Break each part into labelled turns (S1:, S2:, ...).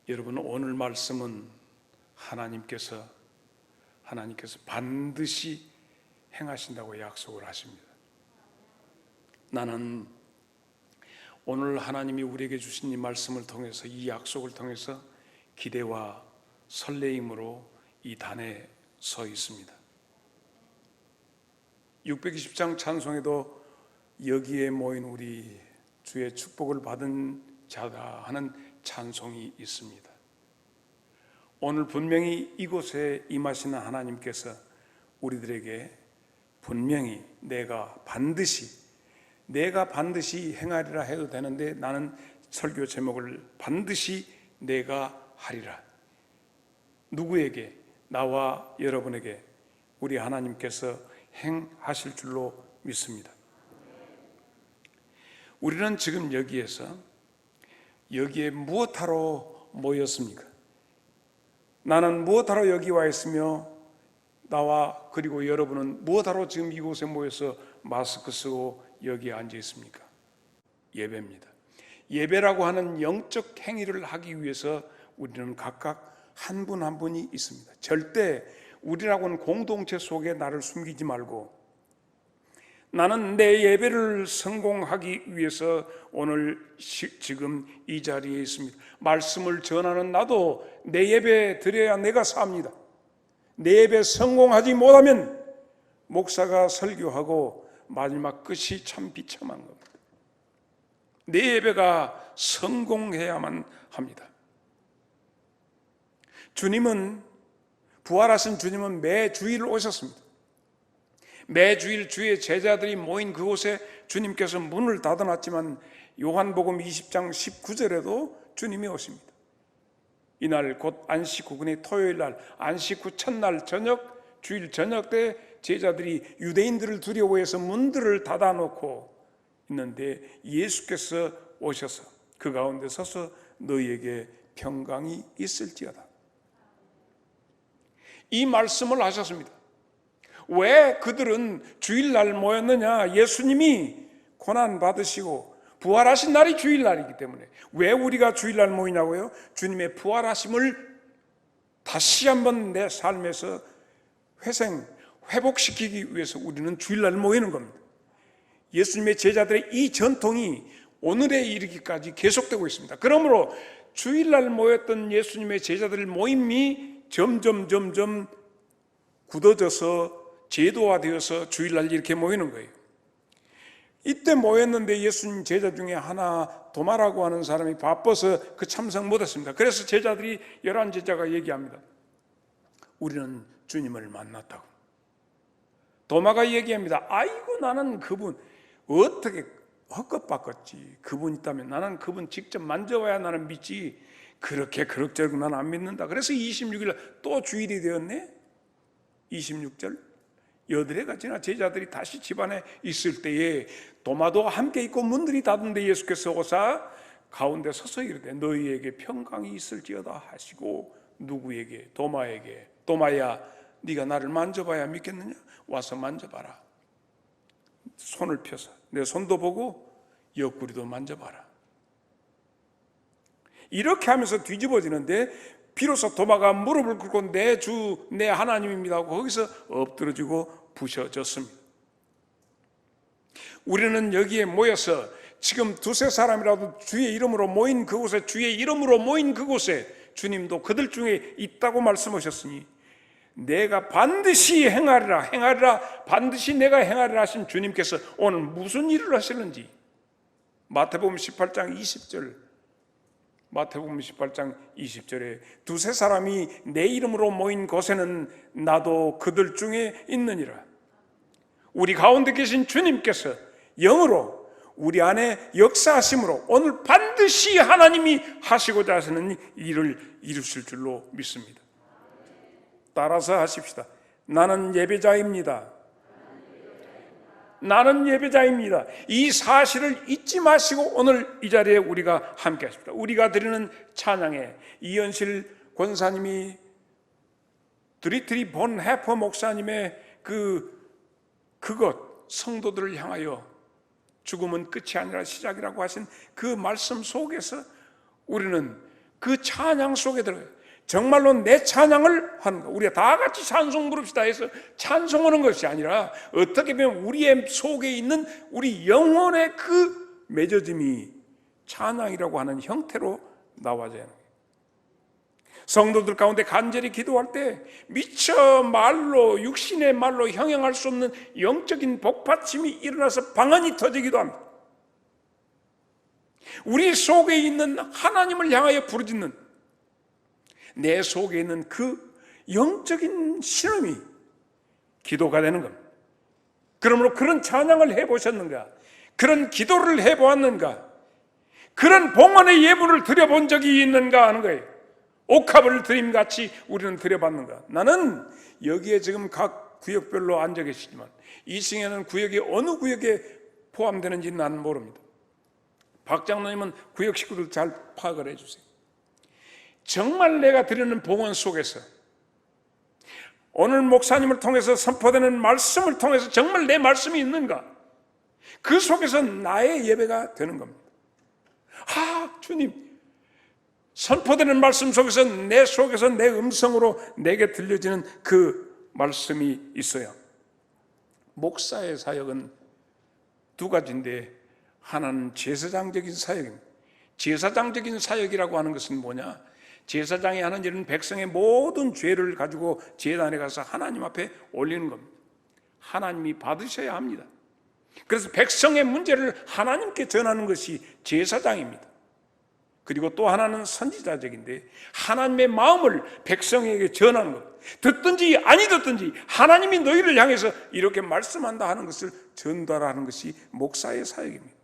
S1: 여러분, 오늘 말씀은 하나님께서 반드시 행하신다고 약속을 하십니다. 나는 오늘 하나님이 우리에게 주신 이 말씀을 통해서, 이 약속을 통해서 기대와 설레임으로 이 단에 서 있습니다. 620장 찬송에도 여기에 모인 우리 주의 축복을 받은 자가 하는 찬송이 있습니다. 오늘 분명히 이곳에 임하시는 하나님께서 우리들에게 분명히 내가 반드시 행하리라 해도 되는데, 나는 설교 제목을 반드시 내가 하리라. 누구에게? 나와 여러분에게 우리 하나님께서 행하실 줄로 믿습니다. 우리는 지금 여기에 무엇하러 모였습니까? 나는 무엇하러 여기 와 있으며, 나와 그리고 여러분은 무엇하러 지금 이곳에 모여서 마스크 쓰고 여기에 앉아 있습니까? 예배입니다. 예배라고 하는 영적 행위를 하기 위해서 우리는 각각 한 분 한 분이 있습니다. 절대 우리라고는 공동체 속에 나를 숨기지 말고, 나는 내 예배를 성공하기 위해서 오늘 지금 이 자리에 있습니다. 말씀을 전하는 나도 내 예배 드려야 내가 삽니다. 내 예배 성공하지 못하면 목사가 설교하고 마지막 끝이 참 비참한 겁니다. 내 예배가 성공해야만 합니다. 부활하신 주님은 매 주일 오셨습니다. 매 주일 주의 제자들이 모인 그곳에 주님께서 문을 닫아놨지만 요한복음 20장 19절에도 주님이 오십니다. 이날 곧 안식 후군의 토요일 날, 안식 후 첫날 저녁, 주일 저녁 때 제자들이 유대인들을 두려워해서 문들을 닫아놓고 있는데, 예수께서 오셔서 그 가운데 서서 너희에게 평강이 있을지어다, 이 말씀을 하셨습니다. 왜 그들은 주일날 모였느냐? 예수님이 고난받으시고 부활하신 날이 주일날이기 때문에. 왜 우리가 주일날 모이냐고요? 주님의 부활하심을 다시 한번 내 삶에서 회복시키기 위해서 우리는 주일날 모이는 겁니다. 예수님의 제자들의 이 전통이 오늘에 이르기까지 계속되고 있습니다. 그러므로 주일날 모였던 예수님의 제자들 모임이 점점 굳어져서 제도화되어서 주일날 이렇게 모이는 거예요. 이때 모였는데 예수님 제자 중에 하나, 도마라고 하는 사람이 바빠서 그 참석 못했습니다. 그래서 제자들이, 11 제자가 얘기합니다. 우리는 주님을 만났다고. 도마가 얘기합니다. 아이고, 나는 그분 어떻게 헛것바꿨지. 그분 있다면 나는 그분 직접 만져봐야 나는 믿지, 그렇게 그럭저럭 나는 안 믿는다. 그래서 26일 또 주일이 되었네. 26절 여드레가 지나 제자들이 다시 집안에 있을 때에 도마도 함께 있고 문들이 닫은데 예수께서 오사 가운데 서서 이르되 너희에게 평강이 있을지어다 하시고, 누구에게? 도마에게. 도마야, 네가 나를 만져봐야 믿겠느냐? 와서 만져봐라. 손을 펴서 내 손도 보고 옆구리도 만져봐라. 이렇게 하면서 뒤집어지는데, 비로소 도마가 무릎을 꿇고 내 주, 내 하나님입니다 하고 거기서 엎드러지고 부셔졌습니다. 우리는 여기에 모여서 지금 두세 사람이라도 주의 이름으로 모인 그곳에, 주의 이름으로 모인 그곳에 주님도 그들 중에 있다고 말씀하셨으니, 내가 반드시 행하리라, 반드시 내가 행하리라 하신 주님께서 오늘 무슨 일을 하시는지, 마태복음 18장 20절에 두세 사람이 내 이름으로 모인 곳에는 나도 그들 중에 있느니라. 우리 가운데 계신 주님께서 영으로 우리 안에 역사하심으로 오늘 반드시 하나님이 하시고자 하시는 일을 이루실 줄로 믿습니다. 따라서 하십시다. 나는 예배자입니다. 나는 예배자입니다. 이 사실을 잊지 마시고 오늘 이 자리에 우리가 함께 하십시다. 우리가 드리는 찬양에 이현실 권사님이 드리트리 본 해퍼 목사님의 그것, 성도들을 향하여 죽음은 끝이 아니라 시작이라고 하신 그 말씀 속에서 우리는 그 찬양 속에 들어가요. 정말로 내 찬양을 하는 거. 우리가 다 같이 찬송 부릅시다 해서 찬송하는 것이 아니라 어떻게 보면 우리의 속에 있는 우리 영혼의 그 맺어짐이 찬양이라고 하는 형태로 나와져야 하는 거예요. 성도들 가운데 간절히 기도할 때 미처 말로, 육신의 말로 형용할 수 없는 영적인 복받침이 일어나서 방언이 터지기도 합니다. 우리 속에 있는 하나님을 향하여 부르짖는 내 속에 있는 그 영적인 신음이 기도가 되는 겁니다. 그러므로 그런 찬양을 해보셨는가? 그런 기도를 해보았는가? 그런 봉헌의 예물을 드려본 적이 있는가 하는 거예요. 옥합을 드림같이 우리는 드려봤는가? 나는 여기에 지금 각 구역별로 앉아 계시지만 이 층에는 구역이 어느 구역에 포함되는지 나는 모릅니다. 박 장로님은 구역 식구들 잘 파악을 해주세요. 정말 내가 드리는 봉헌 속에서 오늘 목사님을 통해서 선포되는 말씀을 통해서 정말 내 말씀이 있는가? 그 속에서 나의 예배가 되는 겁니다. 주님, 선포되는 말씀 속에서 내 속에서 내 음성으로 내게 들려지는 그 말씀이 있어요. 목사의 사역은 두 가지인데 하나는 제사장적인 사역입니다. 제사장적인 사역이라고 하는 것은 뭐냐? 제사장이 하는 일은 백성의 모든 죄를 가지고 제단에 가서 하나님 앞에 올리는 겁니다. 하나님이 받으셔야 합니다. 그래서 백성의 문제를 하나님께 전하는 것이 제사장입니다. 그리고 또 하나는 선지자적인데 하나님의 마음을 백성에게 전하는 것. 듣든지 아니 듣든지 하나님이 너희를 향해서 이렇게 말씀한다 하는 것을 전달하는 것이 목사의 사역입니다.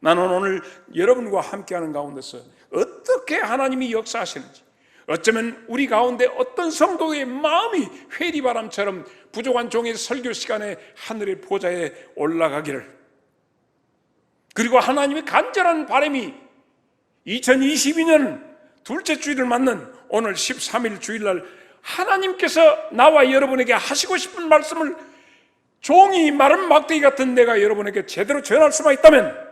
S1: 나는 오늘 여러분과 함께하는 가운데서 어떻게 하나님이 역사하시는지, 어쩌면 우리 가운데 어떤 성도의 마음이 회리바람처럼 부족한 종의 설교 시간에 하늘의 보좌에 올라가기를, 그리고 하나님의 간절한 바람이 2022년 둘째 주일을 맞는 오늘 13일 주일날 하나님께서 나와 여러분에게 하시고 싶은 말씀을 종이 마른 막대기 같은 내가 여러분에게 제대로 전할 수만 있다면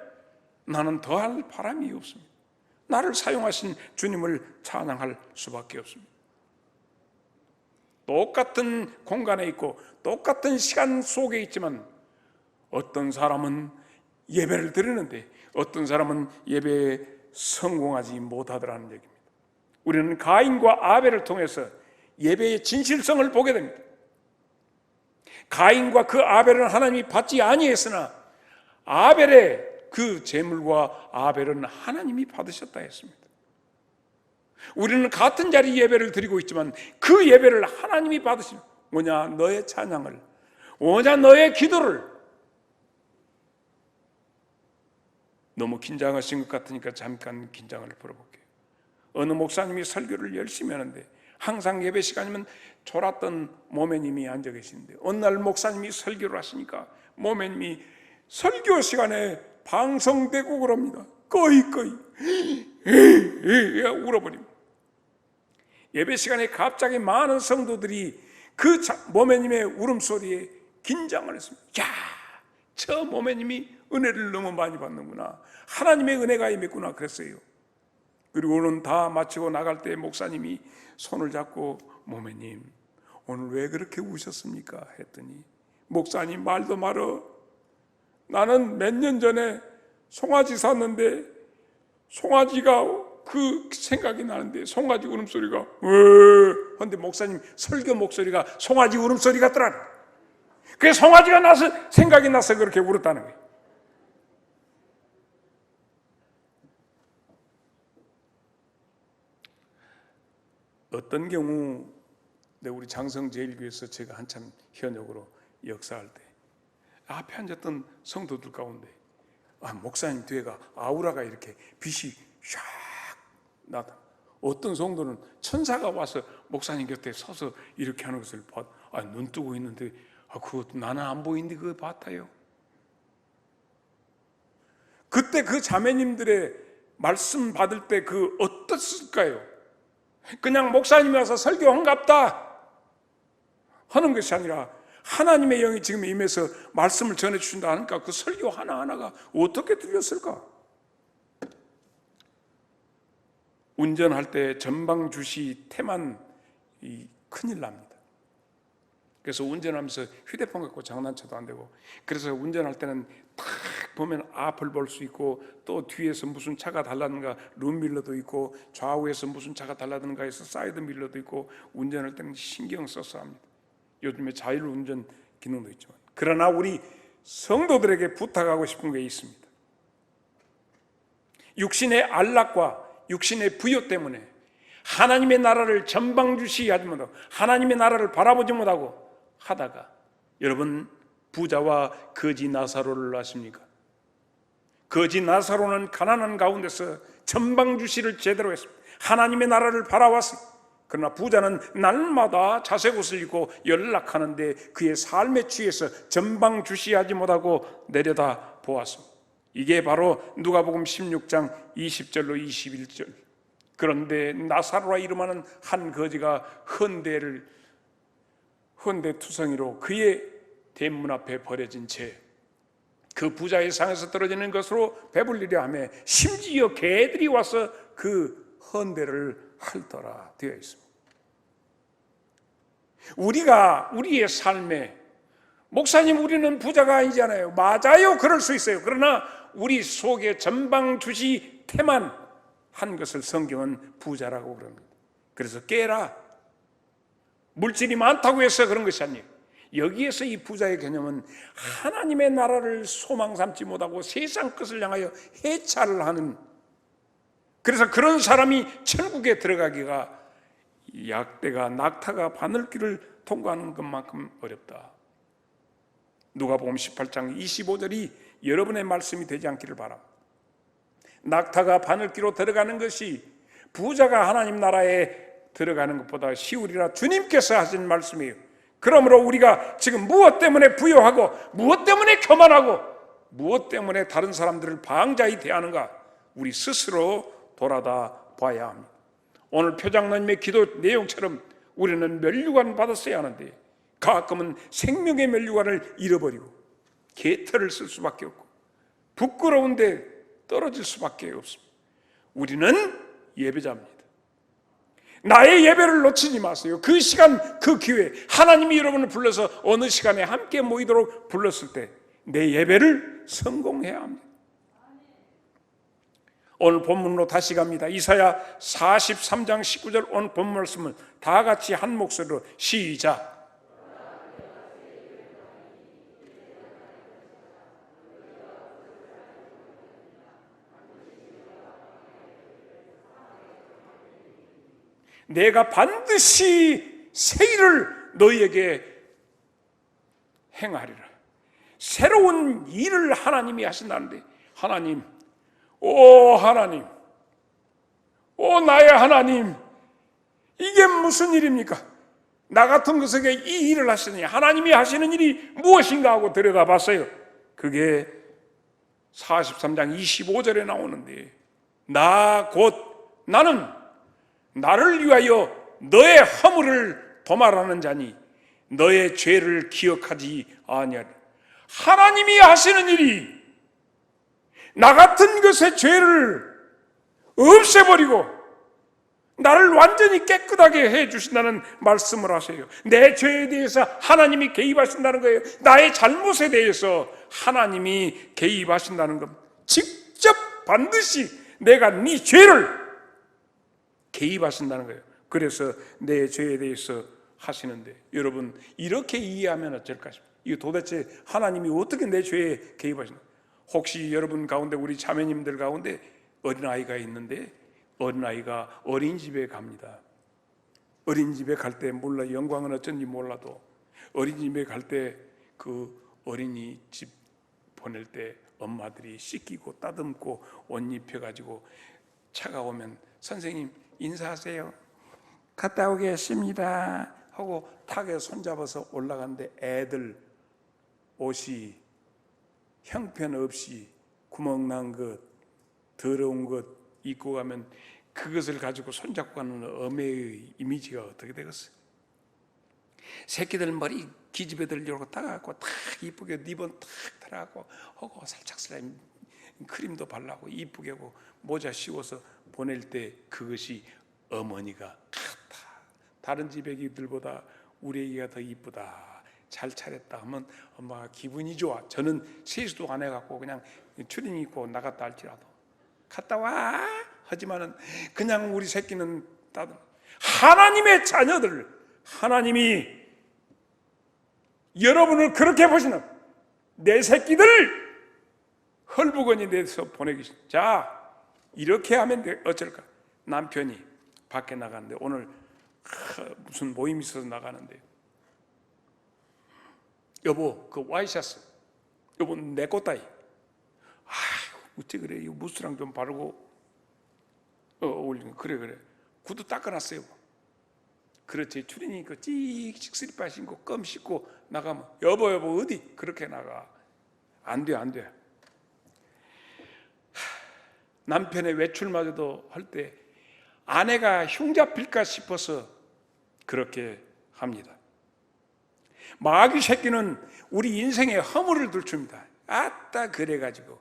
S1: 나는 더할 바람이 없습니다. 나를 사용하신 주님을 찬양할 수밖에 없습니다. 똑같은 공간에 있고 똑같은 시간 속에 있지만 어떤 사람은 예배를 드리는데 어떤 사람은 예배에 성공하지 못하더라는 얘기입니다. 우리는 가인과 아벨을 통해서 예배의 진실성을 보게 됩니다. 가인과 그 아벨은 하나님이 받지 아니했으나 아벨의 그 제물과 아벨은 하나님이 받으셨다 했습니다. 우리는 같은 자리 예배를 드리고 있지만 그 예배를 하나님이 받으신, 뭐냐? 너의 찬양을, 뭐냐? 너의 기도를. 너무 긴장하신 것 같으니까 잠깐 긴장을 풀어볼게요. 어느 목사님이 설교를 열심히 하는데 항상 예배 시간이면 졸았던 모매님이 앉아 계시는데 어느 날 목사님이 설교를 하시니까 모매님이 설교 시간에 방송되고 그럽니다. 꺼이 울어버립니다. 예배 시간에 갑자기 많은 성도들이 그 모매님의 울음소리에 긴장을 했습니다. 야, 저 모매님이 은혜를 너무 많이 받는구나, 하나님의 은혜가 임했구나 그랬어요. 그리고는 다 마치고 나갈 때 목사님이 손을 잡고 모매님 오늘 왜 그렇게 우셨습니까? 했더니 목사님 말도 말어, 나는 몇 년 전에 송아지 샀는데 송아지가 그 생각이 나는데 송아지 울음소리가 근데 목사님 설교 목소리가 송아지 울음소리 같더라. 그게 송아지가 나서 생각이 나서 그렇게 울었다는 거예요. 어떤 경우 우리 장성제일교회에서 제가 한참 현역으로 역사할 때 앞에 앉았던 성도들 가운데 목사님 뒤에가 아우라가 이렇게 빛이 샥 나다. 어떤 성도는 천사가 와서 목사님 곁에 서서 이렇게 하는 것을 눈 뜨고 있는데 그것도 나는 안 보이는데 그걸 봤다요. 그때 그 자매님들의 말씀 받을 때 그 어떻을까요? 그냥 목사님이 와서 설교한갑다 하는 것이 아니라 하나님의 영이 지금 임해서 말씀을 전해주신다 하니까 그 설교 하나하나가 어떻게 들렸을까? 운전할 때 전방 주시 태만 큰일 납니다. 그래서 운전하면서 휴대폰 갖고 장난쳐도 안 되고, 그래서 운전할 때는 딱 보면 앞을 볼 수 있고, 또 뒤에서 무슨 차가 달라든가 룸밀러도 있고, 좌우에서 무슨 차가 달라든가 해서 사이드 밀러도 있고, 운전할 때는 신경 써서 합니다. 요즘에 자율운전 기능도 있지만. 그러나 우리 성도들에게 부탁하고 싶은 게 있습니다. 육신의 안락과 육신의 부요 때문에 하나님의 나라를 전방주시하지 못하고 하나님의 나라를 바라보지 못하고 하다가, 여러분 부자와 거지 나사로를 아십니까? 거지 나사로는 가난한 가운데서 전방주시를 제대로 했습니다. 하나님의 나라를 바라왔습니다. 그러나 부자는 날마다 자색옷을 입고 연락하는데 그의 삶에 취해서 전방주시하지 못하고 내려다 보았습니다. 이게 바로 누가복음 16장 20절로 21절. 그런데 나사로라 이름하는 한 거지가 헌대투성이로 그의 대문 앞에 버려진 채 그 부자의 상에서 떨어지는 것으로 배불리려 하며 심지어 개들이 와서 그 헌대를 핥더라 되어 있습니다. 우리가 우리의 삶에, 목사님 우리는 부자가 아니잖아요. 맞아요, 그럴 수 있어요. 그러나 우리 속에 전방주시 태만 한 것을 성경은 부자라고 그럽니다. 그래서 깨라, 물질이 많다고 해서 그런 것이 아니에요. 여기에서 이 부자의 개념은 하나님의 나라를 소망 삼지 못하고 세상 것을 향하여 해찰을 하는, 그래서 그런 사람이 천국에 들어가기가 약대가 낙타가 바늘길을 통과하는 것만큼 어렵다. 누가복음 18장 25절이 여러분의 말씀이 되지 않기를 바랍니다. 낙타가 바늘길로 들어가는 것이 부자가 하나님 나라에 들어가는 것보다 쉬우리라 주님께서 하신 말씀이에요. 그러므로 우리가 지금 무엇 때문에 부요하고 무엇 때문에 교만하고 무엇 때문에 다른 사람들을 방자히 대하는가, 우리 스스로 돌아다 봐야 합니다. 오늘 표장로님의 기도 내용처럼 우리는 면류관 받았어야 하는데 가끔은 생명의 면류관을 잃어버리고 개털을 쓸 수밖에 없고 부끄러운데 떨어질 수밖에 없습니다. 우리는 예배자입니다. 나의 예배를 놓치지 마세요. 그 시간, 그 기회, 하나님이 여러분을 불러서 어느 시간에 함께 모이도록 불렀을 때 내 예배를 성공해야 합니다. 오늘 본문으로 다시 갑니다. 이사야 43장 19절 오늘 본문 말씀을 다 같이 한 목소리로 시작. 내가 반드시 새 일을 너희에게 행하리라. 새로운 일을 하나님이 하신다는데, 하나님, 오 하나님, 오 나의 하나님, 이게 무슨 일입니까? 나 같은 것에게 이 일을 하시느냐, 하나님이 하시는 일이 무엇인가 하고 들여다봤어요. 그게 43장 25절에 나오는데, 나 곧 나는 나를 위하여 너의 허물을 도말하는 자니 너의 죄를 기억하지 아니하리라. 하나님이 하시는 일이 나 같은 것의 죄를 없애버리고 나를 완전히 깨끗하게 해주신다는 말씀을 하세요. 내 죄에 대해서 하나님이 개입하신다는 거예요. 나의 잘못에 대해서 하나님이 개입하신다는 것, 직접 반드시 내가 네 죄를 개입하신다는 거예요. 그래서 내 죄에 대해서 하시는데, 여러분 이렇게 이해하면 어쩔까 싶어요. 이거 도대체 하나님이 어떻게 내 죄에 개입하시나? 혹시 여러분 가운데, 우리 자매님들 가운데 어린아이가 있는데 어린아이가 어린이집에 갑니다. 어린이집에 갈 때, 몰라 영광은 어쩐지 몰라도 어린이집에 갈 때 그 어린이집 보낼 때 엄마들이 씻기고 따듬고 옷 입혀가지고 차가 오면 선생님 인사하세요, 갔다 오겠습니다 하고 탁에 손잡아서 올라가는데 애들 옷이 형편없이 구멍난 것, 더러운 것 입고 가면 그것을 가지고 손잡고 가는 어머니의 이미지가 어떻게 되겠어요? 새끼들 머리 기집애들 이러고 따가고 탁 이쁘게 리본 탁 달아갖고 하고 살짝 크림도 발라고 이쁘게 하고 모자 씌워서 보낼 때 그것이 어머니가 같다. 다른 집 애기들보다 우리 애기가 더 이쁘다, 잘 차렸다 하면 엄마가 기분이 좋아. 저는 세수도 안 해갖고 그냥 추리닝 입고 나갔다 할지라도 갔다 와 하지만은 그냥 우리 새끼는 따뜻. 하나님의 자녀들, 하나님이 여러분을 그렇게 보시는 내 새끼들 헐부건이 내서 보내기. 자, 이렇게 하면 어쩔까? 남편이 밖에 나가는데 오늘 무슨 모임이 있어서 나가는데, 여보 그 와이셔츠 여보 내 꽃다이, 어째 그래, 이 무스랑 좀 바르고 어울리는. 그래 구두 닦아놨어요. 그렇지, 추리닝 입고 찍찍 슬리퍼 신고 껌 씻고 나가면 여보 어디 그렇게 나가. 안 돼. 남편의 외출마저도 할 때 아내가 흉잡힐까 싶어서 그렇게 합니다. 마귀 새끼는 우리 인생에 허물을 들춥니다. 아따 그래가지고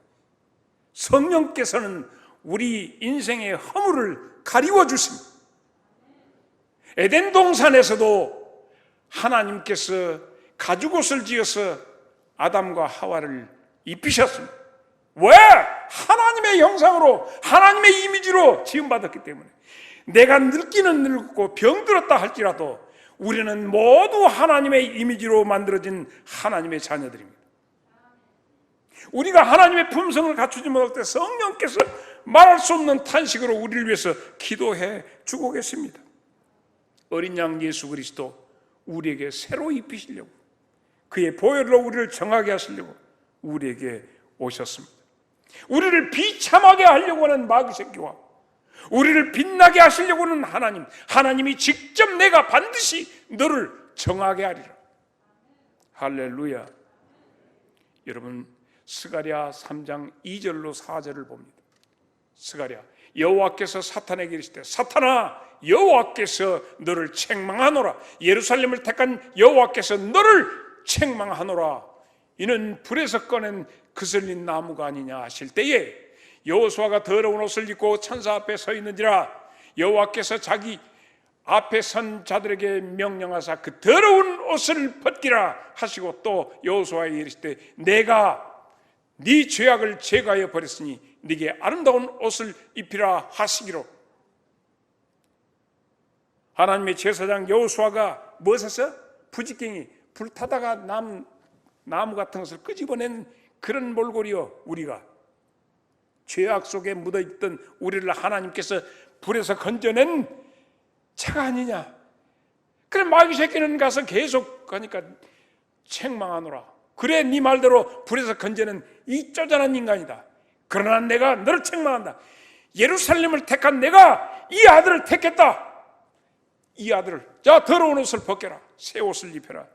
S1: 성령께서는 우리 인생의 허물을 가리워 주십니다. 에덴 동산에서도 하나님께서 가죽옷을 지어서 아담과 하와를 입히셨습니다. 왜? 하나님의 형상으로 하나님의 이미지로 지음받았기 때문에. 내가 늙기는 늙고 병들었다 할지라도 우리는 모두 하나님의 이미지로 만들어진 하나님의 자녀들입니다. 우리가 하나님의 품성을 갖추지 못할 때 성령께서 말할 수 없는 탄식으로 우리를 위해서 기도해 주고 계십니다. 어린 양 예수 그리스도 우리에게 새로 입히시려고, 그의 보혈로 우리를 정하게 하시려고 우리에게 오셨습니다. 우리를 비참하게 하려고 하는 마귀 새끼와 우리를 빛나게 하시려고 하는 하나님, 하나님이 직접 내가 반드시 너를 정하게 하리라. 할렐루야. 여러분, 스가랴 3장 2절로 4절을 봅니다. 스가랴, 여호와께서 사탄에게 이르시되 사탄아, 여호와께서 너를 책망하노라. 예루살렘을 택한 여호와께서 너를 책망하노라. 이는 불에서 꺼낸 그슬린 나무가 아니냐 하실 때에 여호수아가 더러운 옷을 입고 천사 앞에 서 있는지라 여호와께서 자기 앞에 선 자들에게 명령하사 그 더러운 옷을 벗기라 하시고 또 여호수아에게 이르시되 내가 네 죄악을 제거하여 버렸으니 네게 아름다운 옷을 입히라 하시기로. 하나님의 제사장 여호수아가 무엇했어? 부지깽이 불타다가 나무 같은 것을 끄집어낸 그런 몰골이요. 우리가 죄악 속에 묻어있던 우리를 하나님께서 불에서 건져낸 자가 아니냐. 그래 마귀 새끼는 가서 계속 가니까 책망하노라. 그래 네 말대로 불에서 건져낸 이 쪼잔한 인간이다. 그러나 내가 너를 책망한다. 예루살렘을 택한 내가 이 아들을 택했다. 이 아들을, 자 더러운 옷을 벗겨라, 새 옷을 입혀라.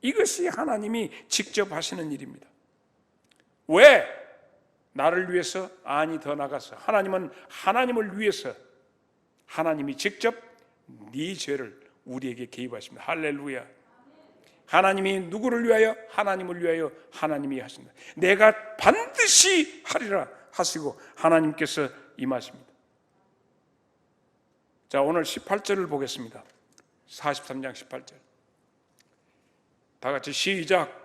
S1: 이것이 하나님이 직접 하시는 일입니다. 왜? 나를 위해서? 아니, 더 나가서 하나님은 하나님을 위해서 하나님이 직접 네 죄를 우리에게 개입하십니다. 할렐루야. 하나님이 누구를 위하여? 하나님을 위하여 하나님이 하신다. 내가 반드시 하리라 하시고 하나님께서 임하십니다. 자, 오늘 18절을 보겠습니다. 43장 18절 다 같이 시작.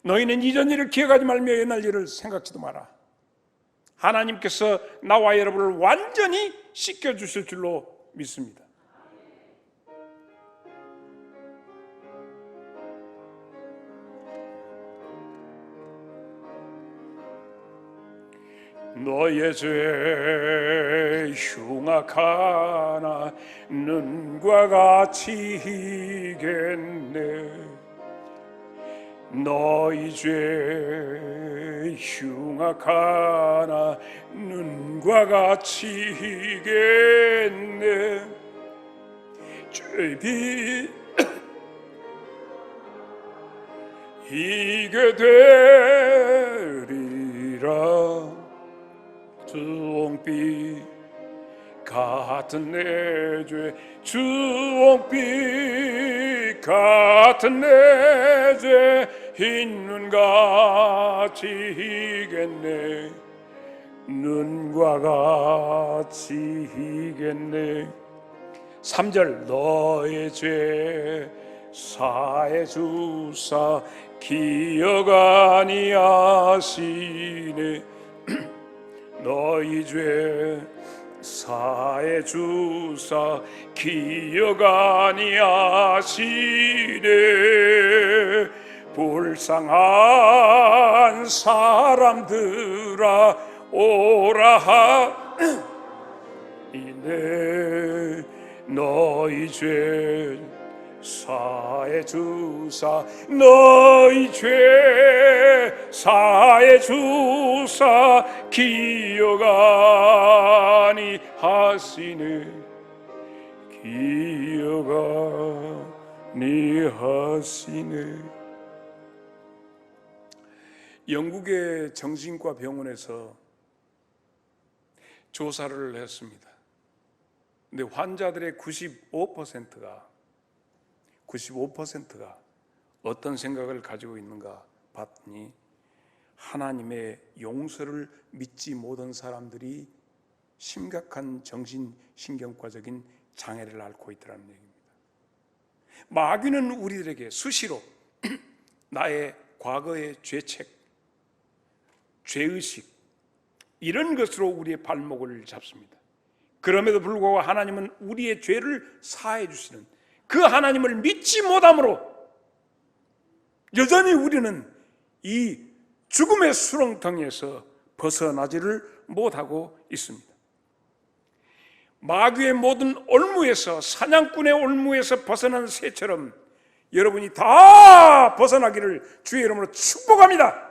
S1: 너희는 이전 일을 기억하지 말며 옛날 일을 생각지도 마라. 하나님께서 나와 여러분을 완전히 씻겨주실 줄로 믿습니다. 너의 죄 흉악하나 눈과 같이 희겠네. 너희 죄 흉악하나 눈과 같이 희겠네. 죄비 희게 되리라. 주홍빛 같은 내 죄, 주홍빛 같은 내 죄 흰 눈같이 희겠네. 눈과 같이 희겠네. 3절 너의 죄 사해 주사 기억 아니하시네. 너희 죄 사해 주사 기억 아니하시네. 불쌍한 사람들아 오라 하이네. 너희 죄 사해 주사 너희 죄 사해 주사 기억 아니하시네. 기억 아니하시네. 영국의 정신과 병원에서 조사를 했습니다. 근데 환자들의 95%가 어떤 생각을 가지고 있는가 봤더니 하나님의 용서를 믿지 못한 사람들이 심각한 정신신경과적인 장애를 앓고 있다는 얘기입니다. 마귀는 우리들에게 수시로 나의 과거의 죄책, 죄의식 이런 것으로 우리의 발목을 잡습니다. 그럼에도 불구하고 하나님은 우리의 죄를 사해 주시는 그 하나님을 믿지 못함으로 여전히 우리는 이 죽음의 수렁텅이에서 벗어나지를 못하고 있습니다. 마귀의 모든 올무에서, 사냥꾼의 올무에서 벗어난 새처럼 여러분이 다 벗어나기를 주의 이름으로 축복합니다.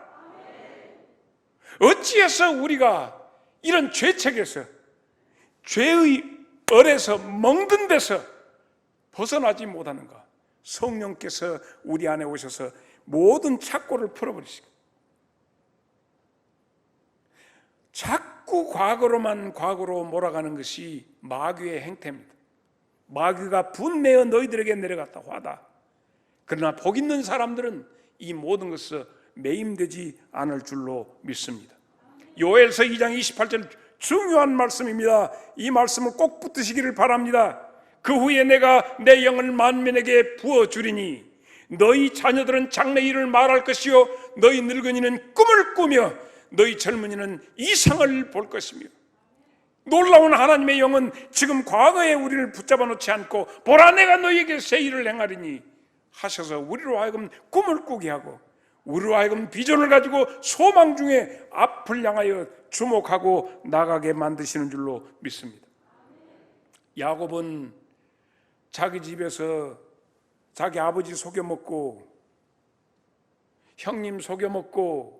S1: 어찌해서 우리가 이런 죄책에서, 죄의 얼에서 멍든 데서 벗어나지 못하는가? 성령께서 우리 안에 오셔서 모든 착고를 풀어버리시고 자꾸 과거로 몰아가는 것이 마귀의 행태입니다. 마귀가 분내어 너희들에게 내려갔다 화다. 그러나 복 있는 사람들은 이 모든 것에 매임되지 않을 줄로 믿습니다. 요엘서 2장 28절 중요한 말씀입니다. 이 말씀을 꼭 붙드시기를 바랍니다. 그 후에 내가 내 영을 만민에게 부어주리니 너희 자녀들은 장래 일을 말할 것이요 너희 늙은이는 꿈을 꾸며 너희 젊은이는 이상을 볼 것이며. 놀라운 하나님의 영은 지금 과거에 우리를 붙잡아 놓지 않고 보라 내가 너희에게 새 일을 행하리니 하셔서 우리로 하여금 꿈을 꾸게 하고 우리로 하여금 비전을 가지고 소망 중에 앞을 향하여 주목하고 나가게 만드시는 줄로 믿습니다. 야곱은 자기 집에서 자기 아버지 속여먹고 형님 속여먹고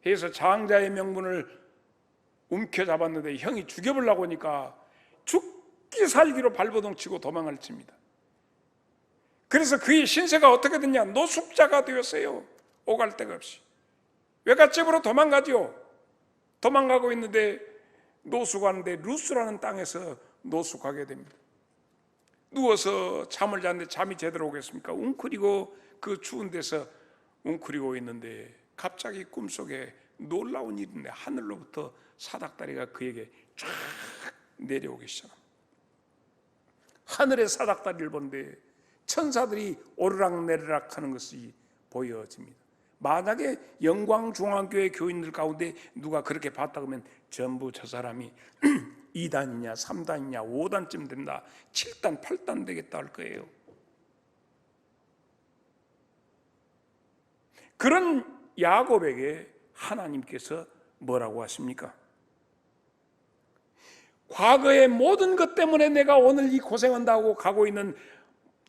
S1: 해서 장자의 명분을 움켜잡았는데 형이 죽여보려고 하니까 죽기 살기로 발버둥치고 도망을 칩니다. 그래서 그의 신세가 어떻게 됐냐? 노숙자가 되었어요. 오갈 데가 없이 외갓집으로 도망가죠. 도망가고 있는데 노숙하는데 루스라는 땅에서 노숙하게 됩니다. 누워서 잠을 잤는데 잠이 제대로 오겠습니까? 웅크리고 그 추운 데서 웅크리고 있는데 갑자기 꿈속에 놀라운 일인데 하늘로부터 사닥다리가 그에게 쫙 내려오기 시작합니다. 하늘의 사닥다리를 보는데 천사들이 오르락내리락 하는 것이 보여집니다. 만약에 영광중앙교회 교인들 가운데 누가 그렇게 봤다 그러면 전부 저 사람이 2단이냐 3단이냐 5단쯤 된다 7단 8단 되겠다 할 거예요. 그런 야곱에게 하나님께서 뭐라고 하십니까? 과거의 모든 것 때문에 내가 오늘 이 고생한다고 가고 있는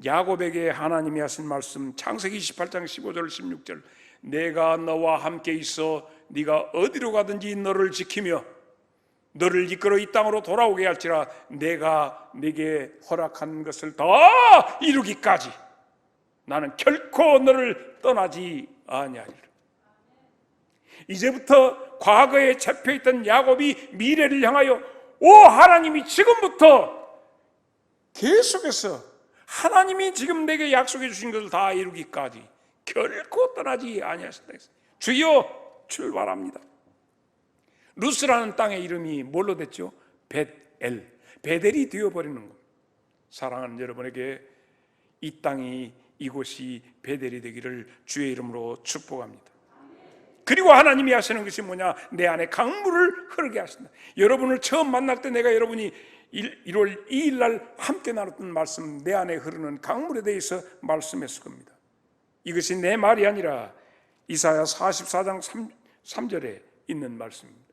S1: 야곱에게 하나님이 하신 말씀 창세기 28장 15절 16절 내가 너와 함께 있어 네가 어디로 가든지 너를 지키며 너를 이끌어 이 땅으로 돌아오게 할지라 내가 네게 허락한 것을 다 이루기까지 나는 결코 너를 떠나지 아니하리라. 이제부터 과거에 잡혀있던 야곱이 미래를 향하여 오 하나님이 지금부터 계속해서 하나님이 지금 내게 약속해 주신 것을 다 이루기까지 결코 떠나지 아니하신다 했어요. 주여 출발합니다. 루스라는 땅의 이름이 뭘로 됐죠? 벳엘, 베델이 되어버리는 겁니다. 사랑하는 여러분에게 이 땅이, 이곳이 베델이 되기를 주의 이름으로 축복합니다. 그리고 하나님이 하시는 것이 뭐냐? 내 안에 강물을 흐르게 하신다. 여러분을 처음 만날 때 내가 여러분이 1월 2일 날 함께 나눴던 말씀, 내 안에 흐르는 강물에 대해서 말씀했을 겁니다. 이것이 내 말이 아니라 이사야 44장 3절에 있는 말씀입니다.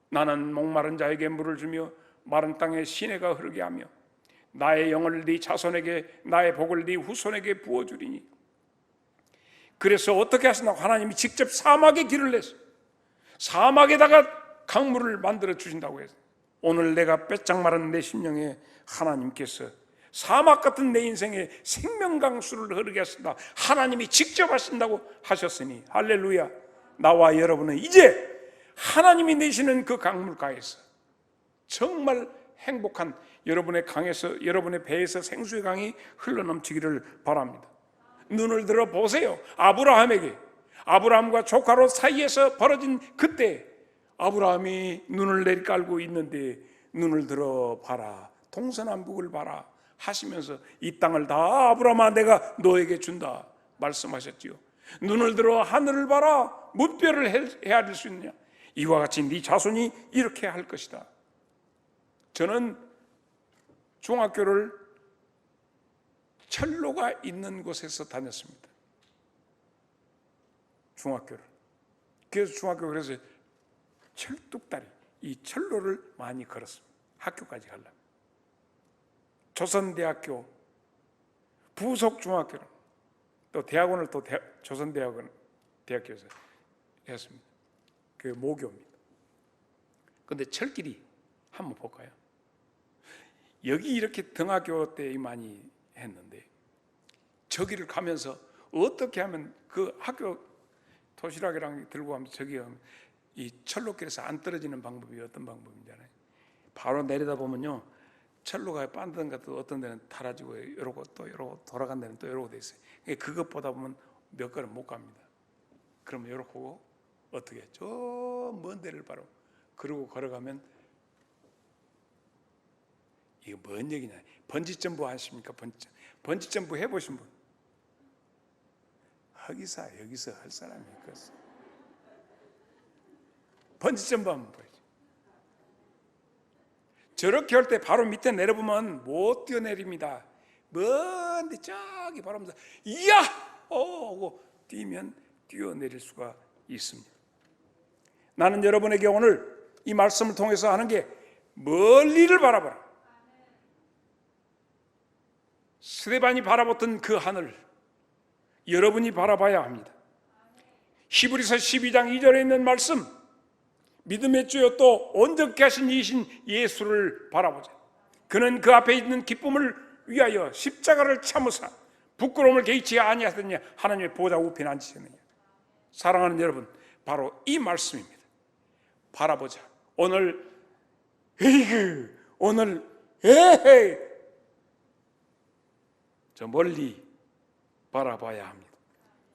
S1: 나는 목마른 자에게 물을 주며 마른 땅에 시내가 흐르게 하며 나의 영을 네 자손에게, 나의 복을 네 후손에게 부어주리니. 그래서 어떻게 하신다고? 하나님이 직접 사막에 길을 냈어요. 사막에다가 강물을 만들어 주신다고 했어요. 오늘 내가 빼짝 마른 내 심령에 하나님께서 사막 같은 내 인생에 생명강수를 흐르게 하신다, 하나님이 직접 하신다고 하셨으니 할렐루야. 나와 여러분은 이제 하나님이 내시는 그 강물가에서 정말 행복한, 여러분의 강에서, 여러분의 배에서 생수의 강이 흘러넘치기를 바랍니다. 눈을 들어 보세요. 아브라함과 조카롯 사이에서 벌어진 그때 아브라함이 눈을 내리깔고 있는데 눈을 들어 봐라, 동서남북을 봐라 하시면서 이 땅을 다 아브라함아 내가 너에게 준다 말씀하셨지요. 눈을 들어 하늘을 봐라, 무뼈를 헤아릴 수 있느냐. 이와 같이 네 자손이 이렇게 할 것이다. 저는 중학교를 철로가 있는 곳에서 다녔습니다. 중학교를. 그래서 철뚝다리, 이 철로를 많이 걸었습니다. 학교까지 가려면. 조선대학교, 부속중학교를, 또 대학원을 또 조선대학교에서 했습니다. 그 모교입니다. 그런데 철길이 한번 볼까요? 여기 이렇게 등하교 때 많이 했는데 저기를 가면서 어떻게 하면 그 학교 도시락이랑 들고 가면서 저기 이 철로길에서 안 떨어지는 방법이 어떤 방법인잖아요. 바로 내려다 보면요, 철로가 빤던 것도 어떤 데는 달아지고 이러고 또 이러고 돌아간 데는 또 이러고 돼 있어요. 그것보다 보면 몇 걸음 못 갑니다. 그러면 이러고 어떻게 저 먼 데를 바로 그러고 걸어가면, 이거 뭔 얘기냐? 번지점프 하십니까? 번지점프 해보신 분? 거기서 여기서 할 사람이 있겠어. 번지점프 한번 보여줘. 저렇게 할 때 바로 밑에 내려보면 못 뛰어내립니다. 먼데 저기 바라보면서 이야! 하고 뛰면 뛰어내릴 수가 있습니다. 나는 여러분에게 오늘 이 말씀을 통해서 하는 게 멀리를 바라보라. 스데반이 바라봤던 그 하늘, 여러분이 바라봐야 합니다. 히브리서 12장 2절에 있는 말씀, 믿음의 주여 또 온전케 하신 이신 예수를 바라보자. 그는 그 앞에 있는 기쁨을 위하여 십자가를 참으사 부끄러움을 개의치 아니하더냐 하나님의 보좌 우편에 앉으셨느냐. 사랑하는 여러분, 바로 이 말씀입니다. 바라보자. 오늘 에헤이 저 멀리 바라봐야 합니다.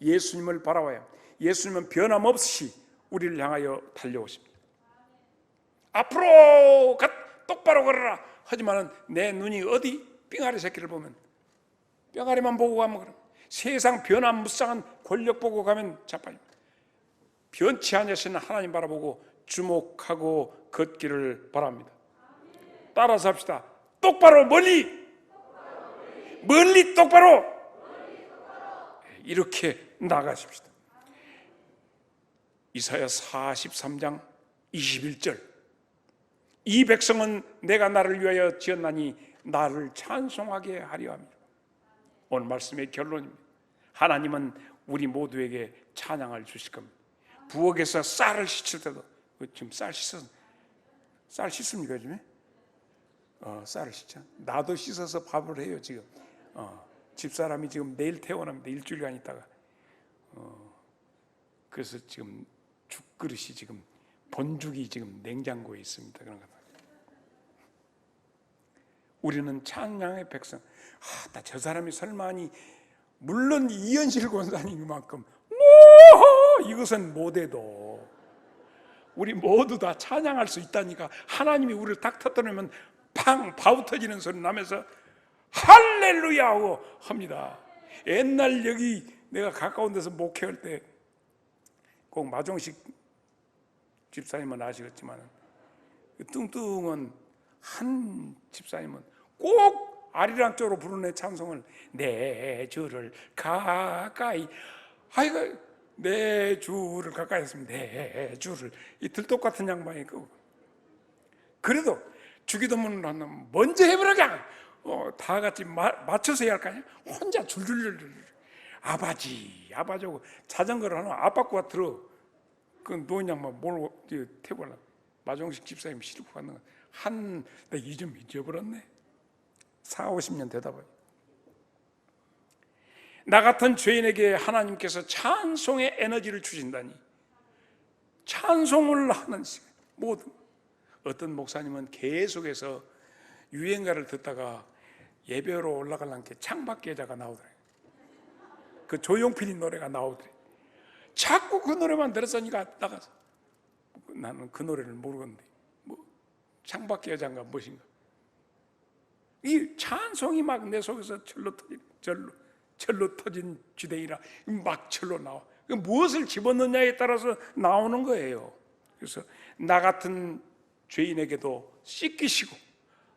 S1: 예수님을 바라봐야 합니다. 예수님은 변함없이 우리를 향하여 달려오십니다. 앞으로 똑바로 걸어라 하지만 내 눈이 어디 삥아리 새끼를 보면 뿅아리만 보고 가면 그럼 세상 변함무쌍한 권력 보고 가면 자빠집니다. 변치 않으시는 하나님 바라보고 주목하고 걷기를 바랍니다. 따라서 합시다. 똑바로 멀리 똑바로 이렇게 나가십시다. 이사야 43장 21절, 이 백성은 내가 나를 위하여 지었나니 나를 찬송하게 하려 합니다. 오늘 말씀의 결론입니다. 하나님은 우리 모두에게 찬양을 주실 겁니다. 부엌에서 쌀을 씻을 때도, 지금 쌀 씻습니까 요즘에? 쌀을 씻죠. 나도 씻어서 밥을 해요 지금. 집사람이 지금 내일 퇴원합니다. 일주일간 있다가. 그래서 지금 죽그릇이 지금 본죽이 지금 냉장고에 있습니다. 그런 거. 우리는 찬양의 백성. 저 사람이 설마니 물론 이현실 권사님만큼 뭐 이것은 못해도 우리 모두 다 찬양할 수 있다니까. 하나님이 우리를 딱 터뜨리면 팡 바우 터지는 소리 나면서 할렐루야 하고 합니다. 옛날 여기 내가 가까운 데서 목회할 때 꼭 마종식 집사님은 아시겠지만 뚱뚱한 한 집사님은 꼭 아리랑 쪽으로 부르는 찬송을 내 주를 가까이, 아이고 내 주를 가까이 했습니다. 내 주를, 이 들똑같은 양반이 그래도 주기도문을 하면 먼저 해보라가 다 같이 맞춰서 해야 할 거 아니야. 혼자 줄줄줄 아버지하고 자전거를 하나 아빠가 들어 그 노인 양반 몰고 태고 가려고 마종식 집사님 시리고 가는 거 한 나 이 좀 잊어버렸네. 40-50년 되다 보니 나 같은 죄인에게 하나님께서 찬송의 에너지를 주신다니, 찬송을 하는 시간. 모든 어떤 목사님은 계속해서 유행가를 듣다가 예배로 올라가려는 게 창밖계자가 나오더래. 그 조용필이 노래가 나오더래. 자꾸 그 노래만 들었으니까 나가서 나는 그 노래를 모르겠는데 뭐 창밖계자인가 무엇인가, 이 찬송이 막 내 속에서 절로 터진 주댕이라 막 절로 나와. 무엇을 집어넣느냐에 따라서 나오는 거예요. 그래서 나 같은 죄인에게도 씻기시고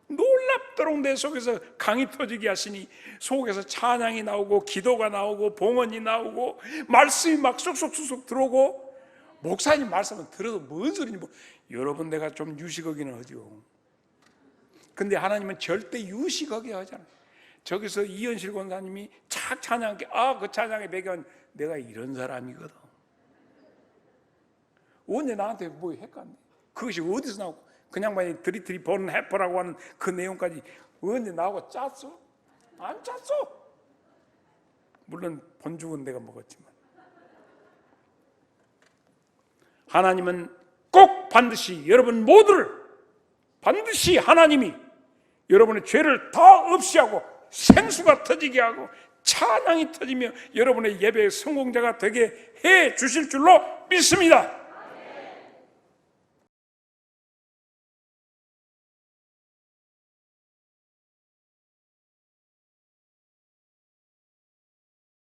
S1: 놀랍도록 내 속에서 강이 터지게 하시니 속에서 찬양이 나오고 기도가 나오고 봉헌이 나오고 말씀이 막 쏙쏙쏙 들어오고, 목사님 말씀은 들어도 뭔 소리니 뭐. 여러분 내가 좀 유식하기는 하죠. 근데 하나님은 절대 유식하게 하잖아요. 저기서 이현실 권사님이 착 찬양하게, 그 찬양의 배경 내가 이런 사람이거든. 언제 나한테 뭐 했겠네. 그것이 어디서 나오고, 그냥 만약 드리트리 본 해퍼라고 하는 그 내용까지 언제 나하고 짰어? 안 짰어. 물론 본죽은 내가 먹었지만 하나님은 꼭 반드시 여러분 모두를, 반드시 하나님이 여러분의 죄를 다 없이하고 생수가 터지게 하고 찬양이 터지며 여러분의 예배의 성공자가 되게 해 주실 줄로 믿습니다.